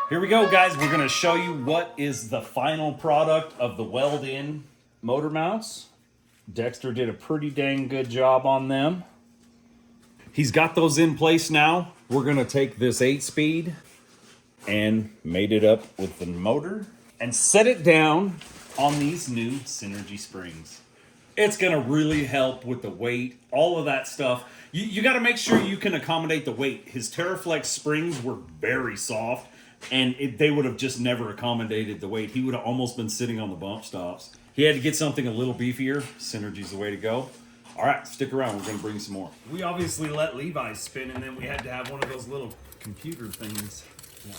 Here we go, guys. We're going to show you what is the final product of the weld-in motor mounts. Dexter did a pretty dang good job on them. He's got those in place now. We're going to take this 8-speed and mate it up with the motor and set it down on these new Synergy springs. It's going to really help with the weight, all of that stuff. You got to make sure you can accommodate the weight. His TerraFlex springs were very soft, and they would have just never accommodated the weight. He would have almost been sitting on the bump stops. He had to get something a little beefier. Synergy's the way to go. All right, stick around. We're going to bring some more. We obviously let Levi spin, and then we had to have one of those little computer things. Yeah.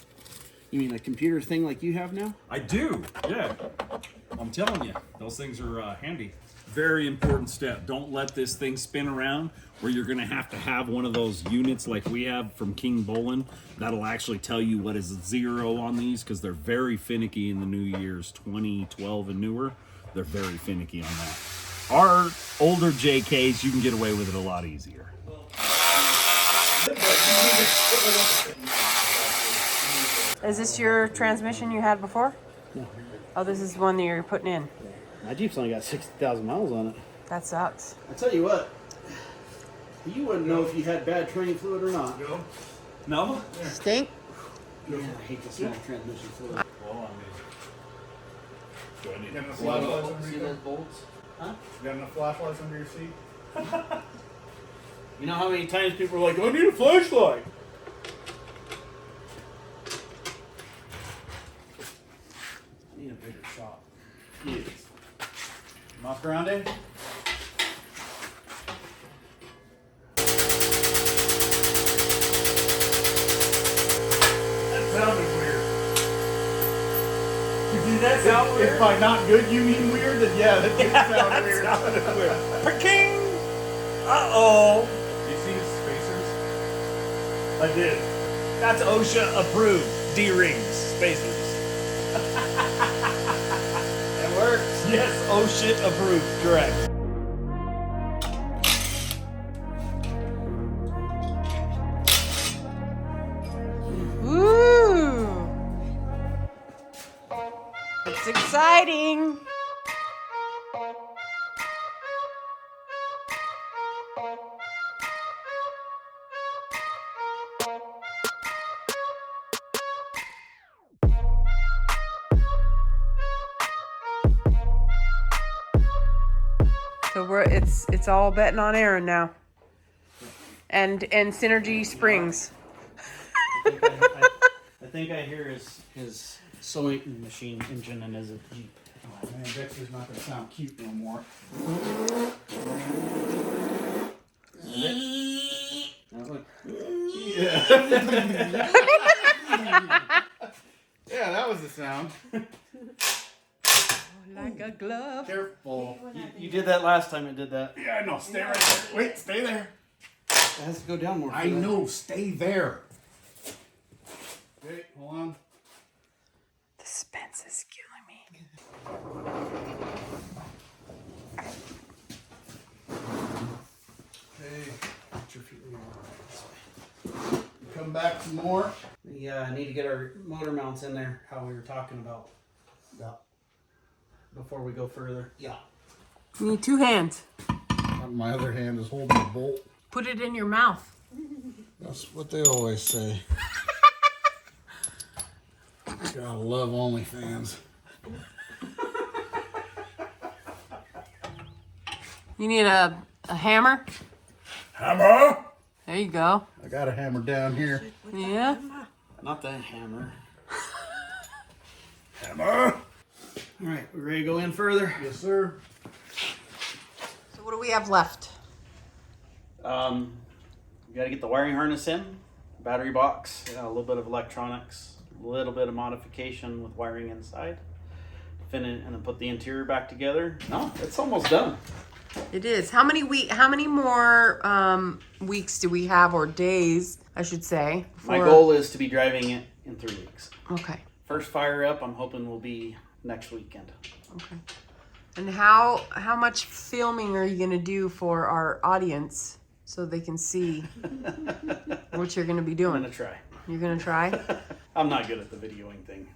You mean a computer thing like you have now? I do, yeah. I'm telling you, those things are handy. Very important step. Don't let this thing spin around where you're going to have one of those units like we have from King Bolin that'll actually tell you what is 0 on these, because they're very finicky in the new years, 2012 and newer. They're very finicky on that. Our older JKs, you can get away with it a lot easier. Is this your transmission you had before? No. Oh, this is one that you're putting in. My Jeep's only got 60,000 miles on it. That sucks. I tell you what, you wouldn't know if you had bad training fluid or not. No? Stink? Yeah, I hate the smell of transmission fluid. Do I need Got enough flashlights under See your those bolts? Huh? Got enough flashlights under your seat? You know how many times people are like, I need a flashlight? I need a bigger shot. Yes. Mas grande? That sounded weird. Did that sound weird? If by not good you mean weird, then yeah, that did sound weird. Sounded weird. Peking! Uh-oh. You see his spacers? I did. That's OSHA approved. D-rings, spacers. It works. Yes, OSHA approved. Correct. Woo! It's exciting. So it's all betting on Aaron now. And Synergy springs. I think I hear his sewing machine engine in his Jeep. Oh man, Dexter's not gonna sound cute no more. Yeah, that was the sound. Like a glove. Careful. You did that last time it did that. Yeah, no, stay right there. Wait, stay there. It has to go down more. I know, stay there. Okay, hold on. The suspense is killing me. Okay, put your feet in. Come back some more. We need to get our motor mounts in there, how we were talking about. Yeah. Before we go further. Yeah. You need 2 hands. My other hand is holding the bolt. Put it in your mouth. That's what they always say. Gotta love OnlyFans. You need a hammer. Hammer! There you go. I got a hammer down here. Yeah. Not that hammer. Hammer! Alright, we ready to go in further? Yes, sir. So what do we have left? We gotta get the wiring harness in, battery box, a little bit of electronics, a little bit of modification with wiring inside. Finish and then put the interior back together. No, it's almost done. It is. How many more weeks do we have, or days, I should say? My goal is to be driving it in 3 weeks. Okay. First fire up, I'm hoping will be next weekend. Okay. And how much filming are you going to do for our audience so they can see what you're going to be I'm doing? gonna try. You're going to try? I'm not good at the videoing thing.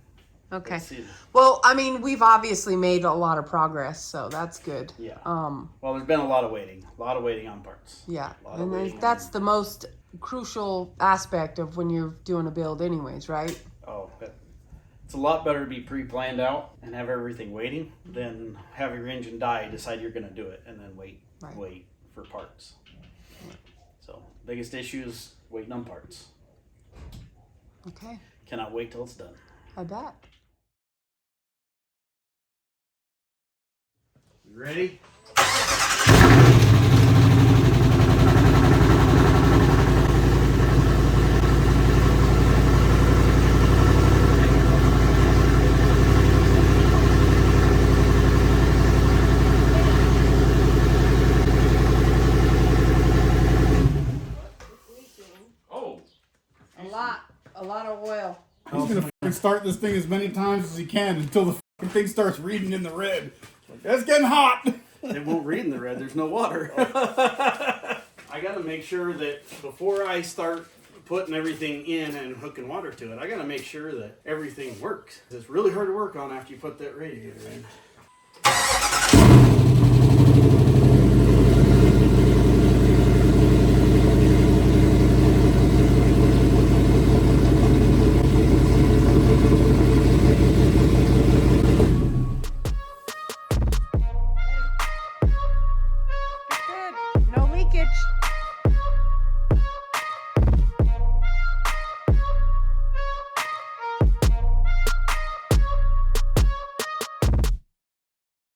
Okay. Let's see. Well, I mean, we've obviously made a lot of progress, so that's good. Yeah. Um, Well, there's been a lot of waiting. A lot of waiting on parts. yeah. A lot of And waiting that's on- the most crucial aspect of when you're doing a build anyways, right? Oh, it's a lot better to be pre-planned out and have everything waiting than have your engine die, decide you're going to do it, and then wait for parts. So, biggest issue is waiting on parts. Okay. Cannot wait till it's done. I bet. You ready? Oh, A lot of oil. He's gonna fucking start this thing as many times as he can until the fucking thing starts reading in the red. Like, that's getting hot. It won't read in the red. There's no water. I got to make sure that before I start putting everything in and hooking water to it, I got to make sure that everything works. It's really hard to work on after you put that radiator in.